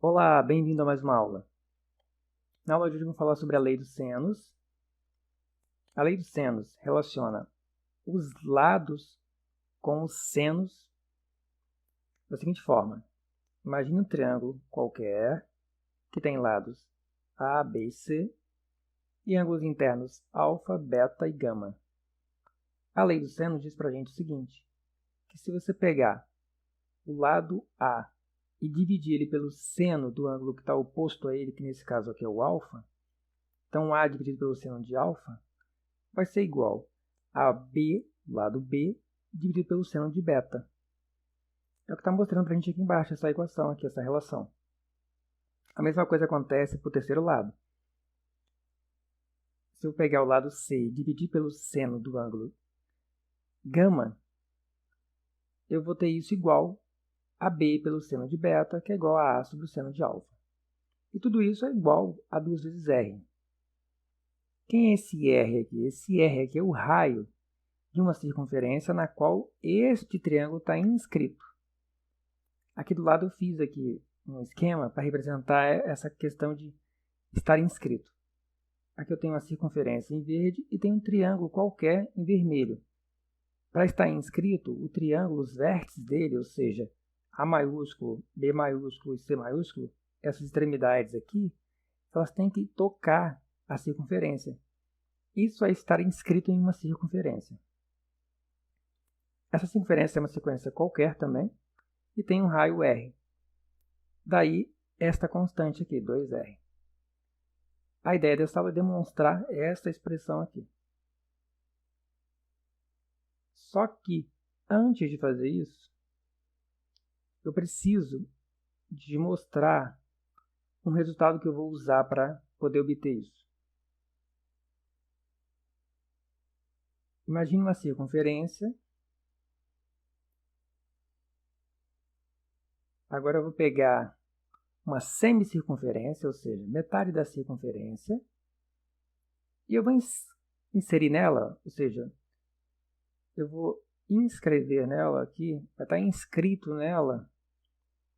Olá, bem-vindo a mais uma aula. Na aula de hoje vamos falar sobre a lei dos senos. A lei dos senos relaciona os lados com os senos da seguinte forma. Imagine um triângulo qualquer que tem lados A, B e C e ângulos internos alfa, beta e gama. A lei dos senos diz para a gente o seguinte, que se você pegar o lado A e dividir ele pelo seno do ângulo que está oposto a ele, que nesse caso aqui é o alfa, então A dividido pelo seno de alfa vai ser igual a B, lado B, dividido pelo seno de beta. É o que está mostrando para a gente aqui embaixo, essa equação aqui, essa relação. A mesma coisa acontece para o terceiro lado. Se eu pegar o lado C e dividir pelo seno do ângulo gama, eu vou ter isso igual a B pelo seno de beta, que é igual a sobre o seno de alfa. E tudo isso é igual a 2 vezes R. Quem é esse R aqui? Esse R aqui é o raio de uma circunferência na qual este triângulo está inscrito. Aqui do lado eu fiz aqui um esquema para representar essa questão de estar inscrito. Aqui eu tenho uma circunferência em verde e tenho um triângulo qualquer em vermelho. Para estar inscrito, o triângulo, os vértices dele, ou seja, A maiúsculo, B maiúsculo e C maiúsculo, essas extremidades aqui, elas têm que tocar a circunferência. Isso é estar inscrito em uma circunferência. Essa circunferência é uma sequência qualquer também e tem um raio R. Daí esta constante aqui, 2R. A ideia dessa aula é demonstrar essa expressão aqui. Só que, antes de fazer isso, eu preciso de mostrar um resultado que eu vou usar para poder obter isso. Imagine uma circunferência. Agora eu vou pegar uma semicircunferência, ou seja, metade da circunferência, e eu vou inserir nela, ou seja, eu vou inscrever nela aqui, vai estar inscrito nela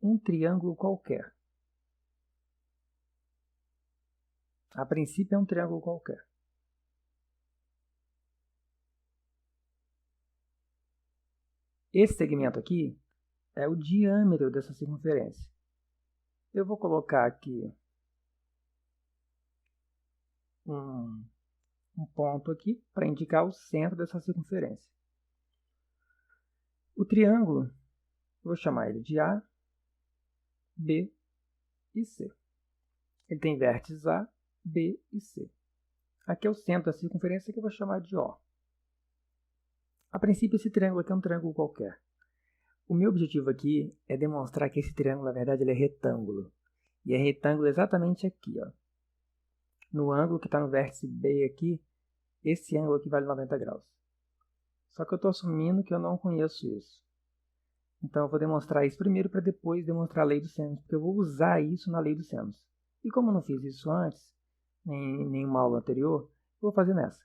um triângulo qualquer. A princípio é um triângulo qualquer. Esse segmento aqui é o diâmetro dessa circunferência. Eu vou colocar aqui um ponto aqui para indicar o centro dessa circunferência. O triângulo, eu vou chamar ele de A, B e C. Ele tem vértices A, B e C. Aqui é o centro da circunferência que eu vou chamar de O. A princípio, esse triângulo aqui é um triângulo qualquer. O meu objetivo aqui é demonstrar que esse triângulo, na verdade, ele é retângulo. E é retângulo exatamente aqui, ó. No ângulo que está no vértice B aqui, esse ângulo aqui vale 90 graus. Só que eu estou assumindo que eu não conheço isso. Então eu vou demonstrar isso primeiro para depois demonstrar a lei dos senos, porque eu vou usar isso na lei dos senos. E como eu não fiz isso antes, em nenhuma aula anterior, eu vou fazer nessa.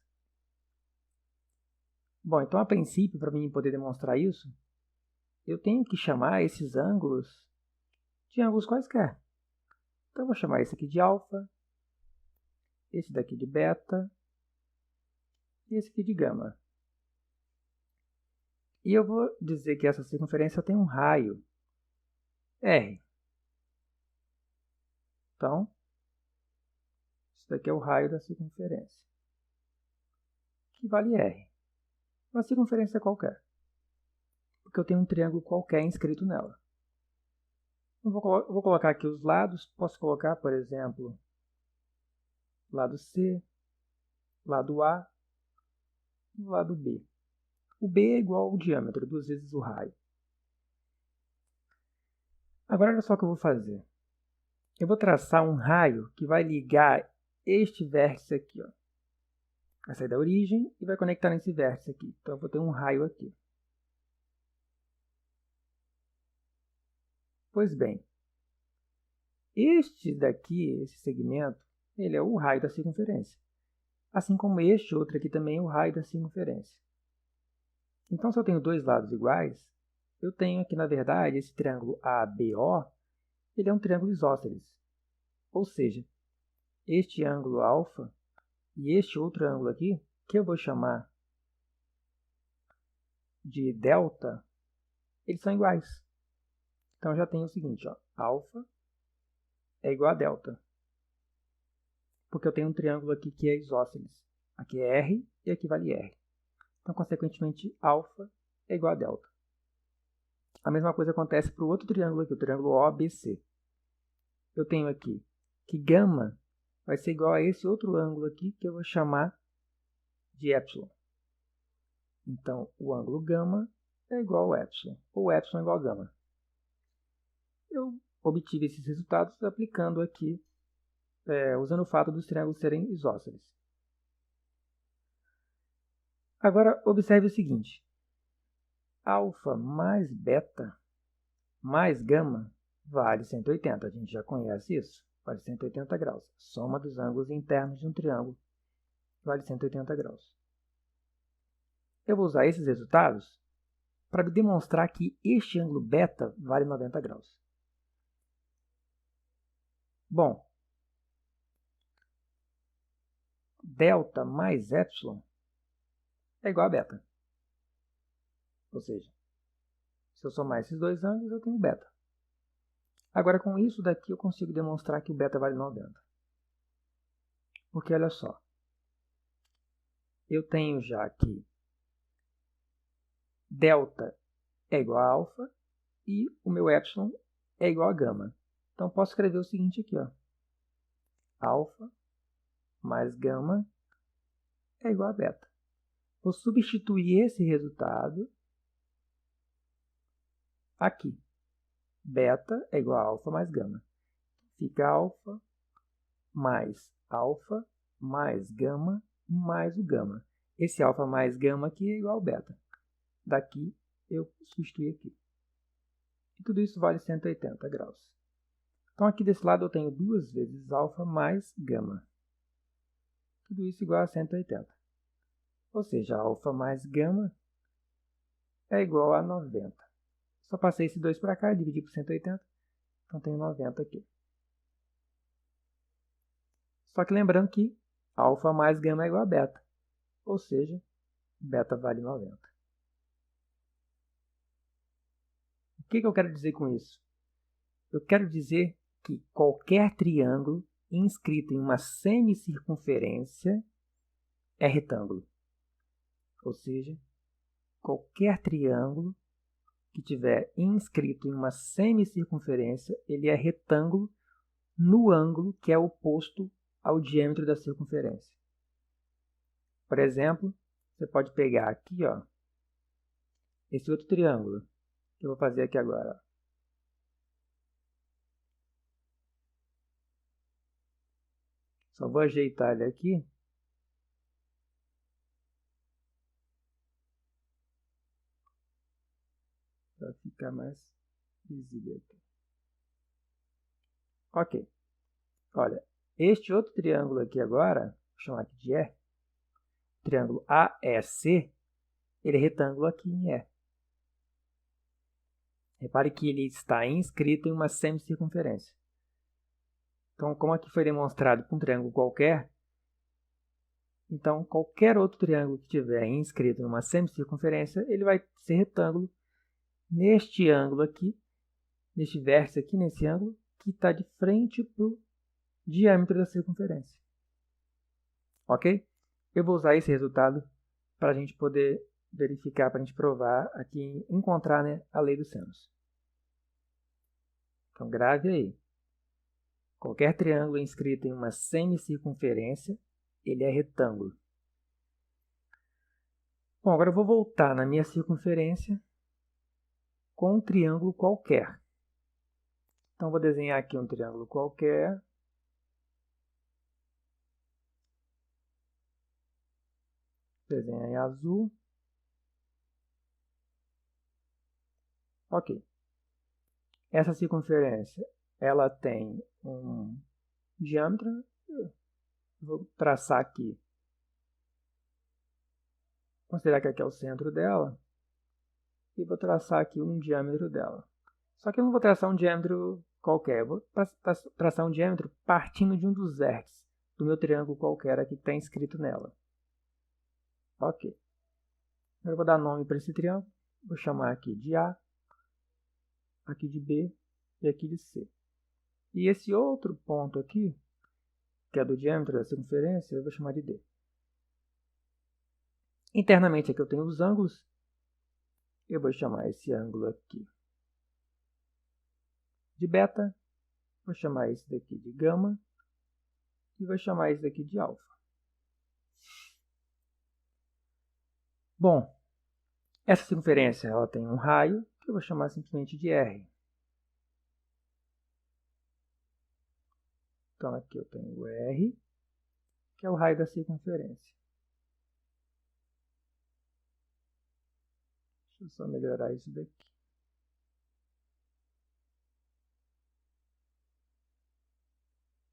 Bom, então a princípio, para mim poder demonstrar isso, eu tenho que chamar esses ângulos de ângulos quaisquer. Então eu vou chamar esse aqui de alfa, esse daqui de beta e esse aqui de gama. E eu vou dizer que essa circunferência tem um raio R. Então, isso daqui é o raio da circunferência, que vale R. Uma circunferência qualquer, porque eu tenho um triângulo qualquer inscrito nela. Eu vou colocar aqui os lados, posso colocar, por exemplo, lado C, lado A e lado B. O B é igual ao diâmetro, 2 vezes o raio. Agora, olha só o que eu vou fazer. Eu vou traçar um raio que vai ligar este vértice aqui, ó. Vai sair da origem e vai conectar nesse vértice aqui. Então, eu vou ter um raio aqui. Pois bem, este daqui, esse segmento, ele é o raio da circunferência. Assim como este outro aqui também é o raio da circunferência. Então, se eu tenho dois lados iguais, eu tenho aqui, na verdade, esse triângulo ABO, ele é um triângulo isósceles. Ou seja, este ângulo alfa e este outro ângulo aqui, que eu vou chamar de delta, eles são iguais. Então, já tenho o seguinte, ó, alfa é igual a delta. Porque eu tenho um triângulo aqui que é isósceles. Aqui é R e aqui vale R. Então, consequentemente, alfa é igual a delta. A mesma coisa acontece para o outro triângulo aqui, o triângulo OABC. Eu tenho aqui que gama vai ser igual a esse outro ângulo aqui, que eu vou chamar de epsilon. Então, o ângulo gama é igual ao epsilon, ou epsilon é igual a gama. Eu obtive esses resultados aplicando aqui, usando o fato dos triângulos serem isósceles. Agora, observe o seguinte. Alfa mais beta mais gama vale 180. A gente já conhece isso. Vale 180 graus. Soma dos ângulos internos de um triângulo vale 180 graus. Eu vou usar esses resultados para demonstrar que este ângulo beta vale 90 graus. Bom, delta mais epsilon é igual a beta. Ou seja, se eu somar esses dois ângulos, eu tenho beta. Agora, com isso daqui, eu consigo demonstrar que o beta vale 90. Porque, olha só, eu tenho já aqui delta é igual a alfa e o meu epsilon é igual a gama. Então, posso escrever o seguinte aqui, ó. Alfa mais gama é igual a beta. Vou substituir esse resultado aqui. Beta é igual a alfa mais gama. Fica alfa mais gama mais o gama. Esse alfa mais gama aqui é igual ao beta. Daqui eu substituí aqui. E tudo isso vale 180 graus. Então aqui desse lado eu tenho 2 vezes alfa mais gama. Tudo isso igual a 180. Ou seja, alfa mais gama é igual a 90. Só passei esse 2 para cá, dividi por 180. Então tenho 90 aqui. Só que lembrando que alfa mais gama é igual a beta. Ou seja, beta vale 90. O que eu quero dizer com isso? Eu quero dizer que qualquer triângulo inscrito em uma semicircunferência é retângulo. Ou seja, qualquer triângulo que tiver inscrito em uma semicircunferência, ele é retângulo no ângulo que é oposto ao diâmetro da circunferência. Por exemplo, você pode pegar aqui, ó, esse outro triângulo, que eu vou fazer aqui agora. Ó. Só vou ajeitar ele aqui. Para ficar mais visível aqui. Ok. Olha, este outro triângulo aqui agora, vou chamar aqui de E, triângulo AEC, ele é retângulo aqui em E. Repare que ele está inscrito em uma semicircunferência. Então, como aqui foi demonstrado com um triângulo qualquer, então qualquer outro triângulo que tiver inscrito em uma semicircunferência, ele vai ser retângulo neste ângulo aqui, neste vértice aqui, nesse ângulo, que está de frente para o diâmetro da circunferência. Ok? Eu vou usar esse resultado para a gente poder verificar, para a gente provar aqui, encontrar, né, a lei dos senos. Então, grave aí. Qualquer triângulo inscrito em uma semicircunferência, ele é retângulo. Bom, agora eu vou voltar na minha circunferência com um triângulo qualquer. Então, vou desenhar aqui um triângulo qualquer. Desenho em azul. Ok. Essa circunferência, ela tem um diâmetro. Vou traçar aqui. Considerar que aqui é o centro dela. E vou traçar aqui um diâmetro dela. Só que eu não vou traçar um diâmetro qualquer. Eu vou traçar um diâmetro partindo de um dos vértices do meu triângulo qualquer aqui que está inscrito nela. Ok. Eu vou dar nome para esse triângulo. Vou chamar aqui de A, aqui de B e aqui de C. E esse outro ponto aqui, que é do diâmetro da circunferência, eu vou chamar de D. Internamente aqui eu tenho os ângulos. Eu vou chamar esse ângulo aqui de beta. Vou chamar esse daqui de gama. E vou chamar esse daqui de alfa. Bom, essa circunferência ela tem um raio, que eu vou chamar simplesmente de R. Então aqui eu tenho o R, que é o raio da circunferência. Deixa eu só melhorar isso daqui.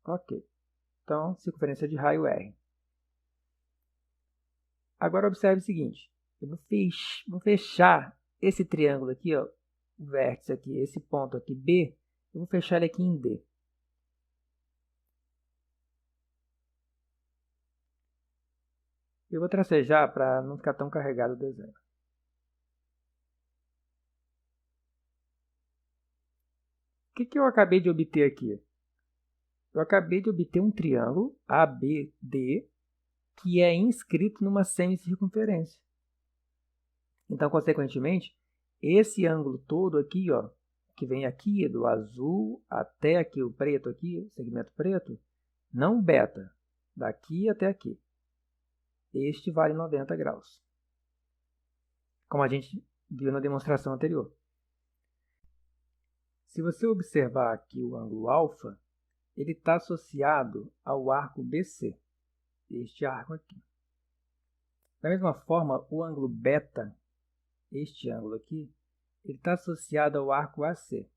Ok. Então, circunferência de raio R. Agora observe o seguinte. Eu vou fechar esse triângulo aqui, ó, o vértice aqui, esse ponto aqui, B, eu vou fechar ele aqui em D. Eu vou tracejar para não ficar tão carregado o desenho. O que eu acabei de obter aqui? Eu acabei de obter um triângulo ABD que é inscrito numa semicircunferência. Então, consequentemente, esse ângulo todo aqui, ó, que vem aqui do azul até aqui o preto aqui, o segmento preto, não beta, daqui até aqui. Este vale 90 graus, como a gente viu na demonstração anterior. Se você observar aqui o ângulo alfa, ele está associado ao arco BC, este arco aqui. Da mesma forma, o ângulo beta, este ângulo aqui, ele está associado ao arco AC.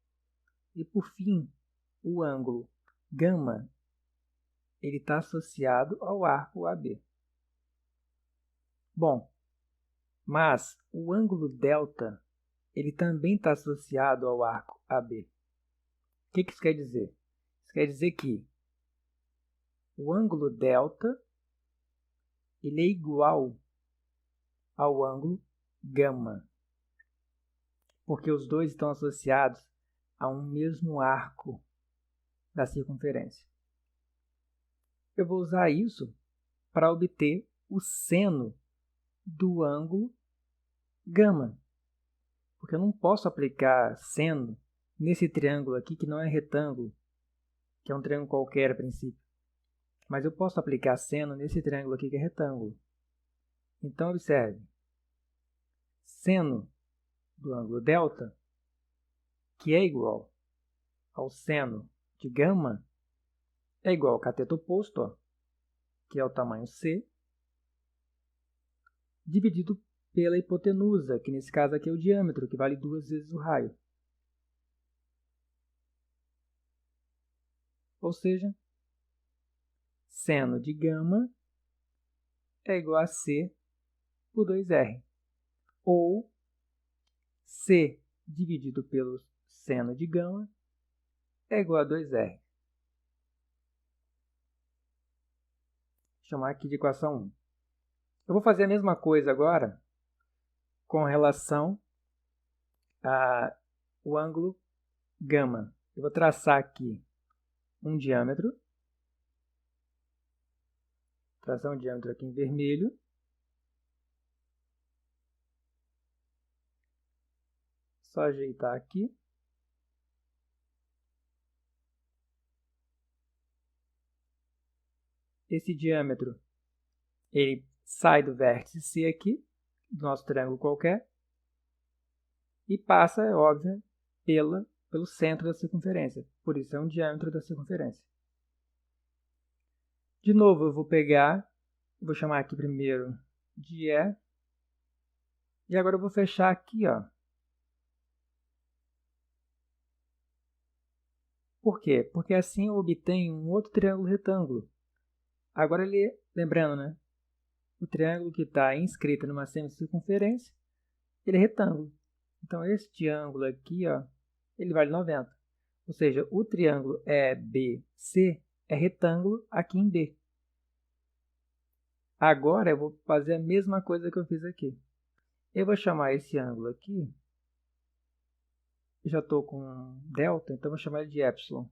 E por fim, o ângulo gama, ele está associado ao arco AB. Bom, mas o ângulo delta, ele também está associado ao arco AB. O que isso quer dizer? Isso quer dizer que o ângulo delta, ele é igual ao ângulo gama, porque os dois estão associados a um mesmo arco da circunferência. Eu vou usar isso para obter o seno do ângulo gama, porque eu não posso aplicar seno nesse triângulo aqui que não é retângulo, que é um triângulo qualquer a princípio, mas eu posso aplicar seno nesse triângulo aqui que é retângulo. Então, observe, seno do ângulo delta, que é igual ao seno de gama, é igual ao cateto oposto, ó, que é o tamanho C, dividido pela hipotenusa, que nesse caso aqui é o diâmetro, que vale 2 vezes o raio. Ou seja, seno de gama é igual a C por 2R. Ou C dividido pelo seno de gama é igual a 2R. Vou chamar aqui de equação 1. Eu vou fazer a mesma coisa agora com relação ao ângulo gama. Eu vou traçar aqui um diâmetro. Traçar um diâmetro aqui em vermelho. Só ajeitar aqui. Esse diâmetro, ele sai do vértice C aqui, do nosso triângulo qualquer, e passa, é óbvio, pelo centro da circunferência. Por isso é um diâmetro da circunferência. De novo, eu vou pegar, vou chamar aqui primeiro de E, e agora eu vou fechar aqui, ó. Por quê? Porque assim eu obtenho um outro triângulo retângulo. Agora ele, lembrando, né? O triângulo que está inscrito numa semicircunferência, ele é retângulo. Então este ângulo aqui, ó, ele vale 90. Ou seja, o triângulo EBC é retângulo aqui em D. Agora eu vou fazer a mesma coisa que eu fiz aqui. Eu vou chamar esse ângulo aqui, já estou com delta, então vou chamar ele de epsilon.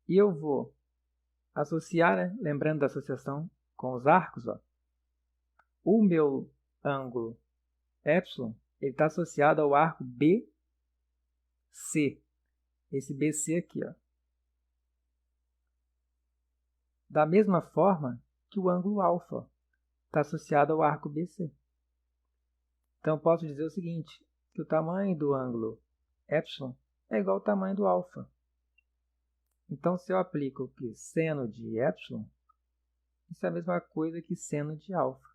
E eu vou associar, né? Lembrando da associação com os arcos, ó. O meu ângulo epsilon está associado ao arco BC. Esse BC aqui, ó. Da mesma forma que o ângulo alfa está associado ao arco BC. Então, eu posso dizer o seguinte, que o tamanho do ângulo epsilon é igual ao tamanho do alfa. Então, se eu aplico aqui seno de epsilon, isso é a mesma coisa que seno de alfa.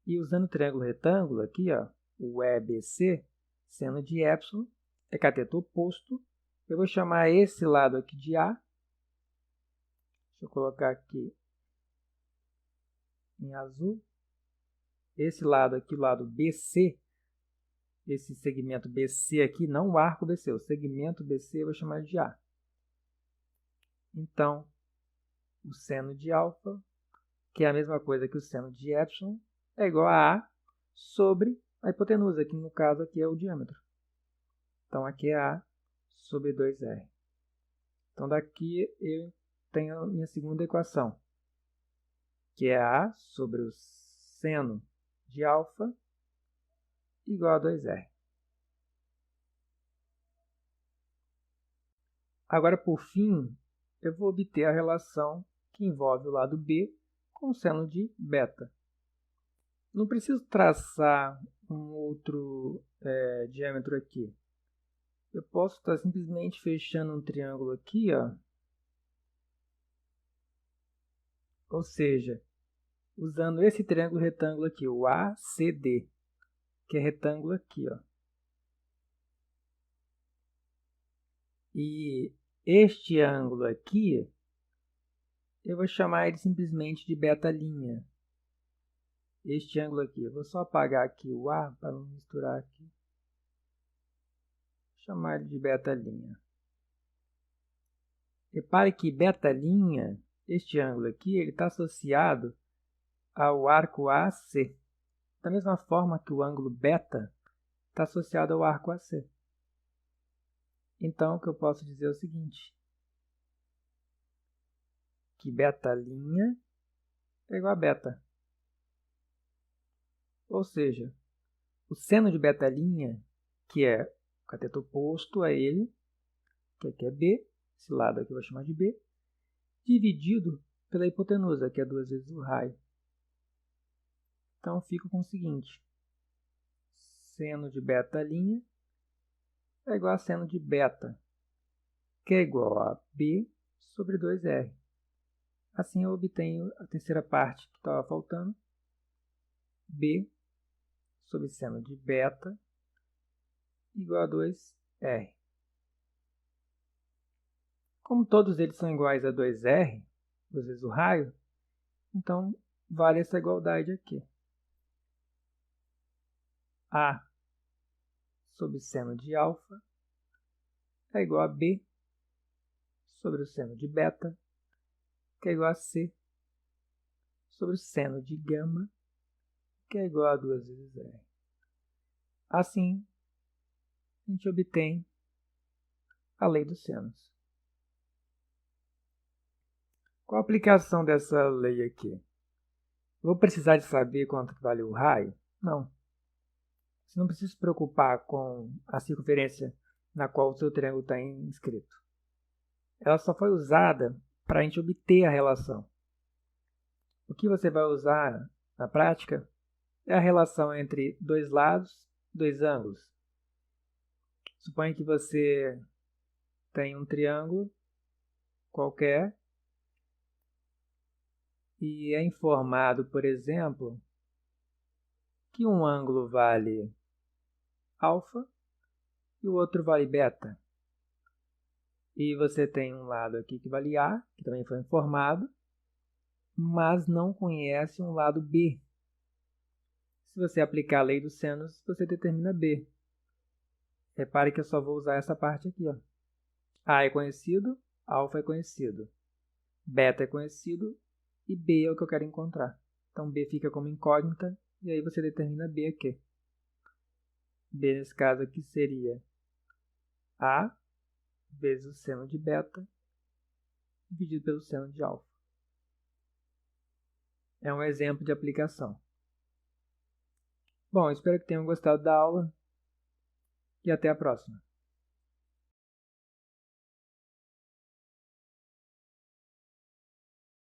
E usando o triângulo retângulo aqui, ó, o EBC, seno de epsilon é cateto oposto. Eu vou chamar esse lado aqui de A. Deixa eu colocar aqui em azul. Esse lado aqui, o lado BC, esse segmento BC aqui, não o arco BC, o segmento BC eu vou chamar de A. Então, o seno de alfa, que é a mesma coisa que o seno de epsilon, é igual a A sobre a hipotenusa, que no caso aqui é o diâmetro. Então, aqui é A sobre 2R. Então, daqui eu tenho a minha segunda equação, que é A sobre o seno de alfa igual a 2R. Agora, por fim, eu vou obter a relação que envolve o lado B com o seno de beta. Não preciso traçar um outro diâmetro aqui. Eu posso estar simplesmente fechando um triângulo aqui, ó. Ou seja, usando esse triângulo retângulo aqui, o ACD, que é retângulo aqui, ó. E este ângulo aqui, eu vou chamar ele simplesmente de beta'. Este ângulo aqui, eu vou só apagar aqui o A para não misturar aqui. Vou chamar ele de beta'. Repare que beta', este ângulo aqui, ele está associado ao arco AC. Da mesma forma que o ângulo beta está associado ao arco AC. Então, o que eu posso dizer é o seguinte, que beta' é igual a beta. Ou seja, o seno de beta', que é o cateto oposto a ele, que aqui é B, esse lado aqui eu vou chamar de B, dividido pela hipotenusa, que é 2 vezes o raio. Então, eu fico com o seguinte, seno de beta' é igual a seno de beta, que é igual a B sobre 2R. Assim, eu obtenho a terceira parte que estava faltando, B sobre seno de beta igual a 2R. Como todos eles são iguais a 2R, 2 vezes o raio, então vale essa igualdade aqui. A sobre seno de alfa é igual a B sobre o seno de beta, que é igual a C sobre o seno de gama, que é igual a 2 vezes R. Assim, a gente obtém a lei dos senos. Qual a aplicação dessa lei aqui? Vou precisar de saber quanto vale o raio? Não. Você não precisa se preocupar com a circunferência na qual o seu triângulo está inscrito. Ela só foi usada para a gente obter a relação. O que você vai usar na prática é a relação entre dois lados, dois ângulos. Suponha que você tem um triângulo qualquer e é informado, por exemplo, que um ângulo vale alfa e o outro vale beta. E você tem um lado aqui que vale A, que também foi informado, mas não conhece um lado B. Se você aplicar a lei dos senos, você determina B. Repare que eu só vou usar essa parte aqui, ó. A é conhecido, alfa é conhecido, beta é conhecido e B é o que eu quero encontrar. Então B fica como incógnita e aí você determina B aqui. B nesse caso aqui seria A vezes o seno de beta dividido pelo seno de alfa. É um exemplo de aplicação. Bom, espero que tenham gostado da aula e até a próxima.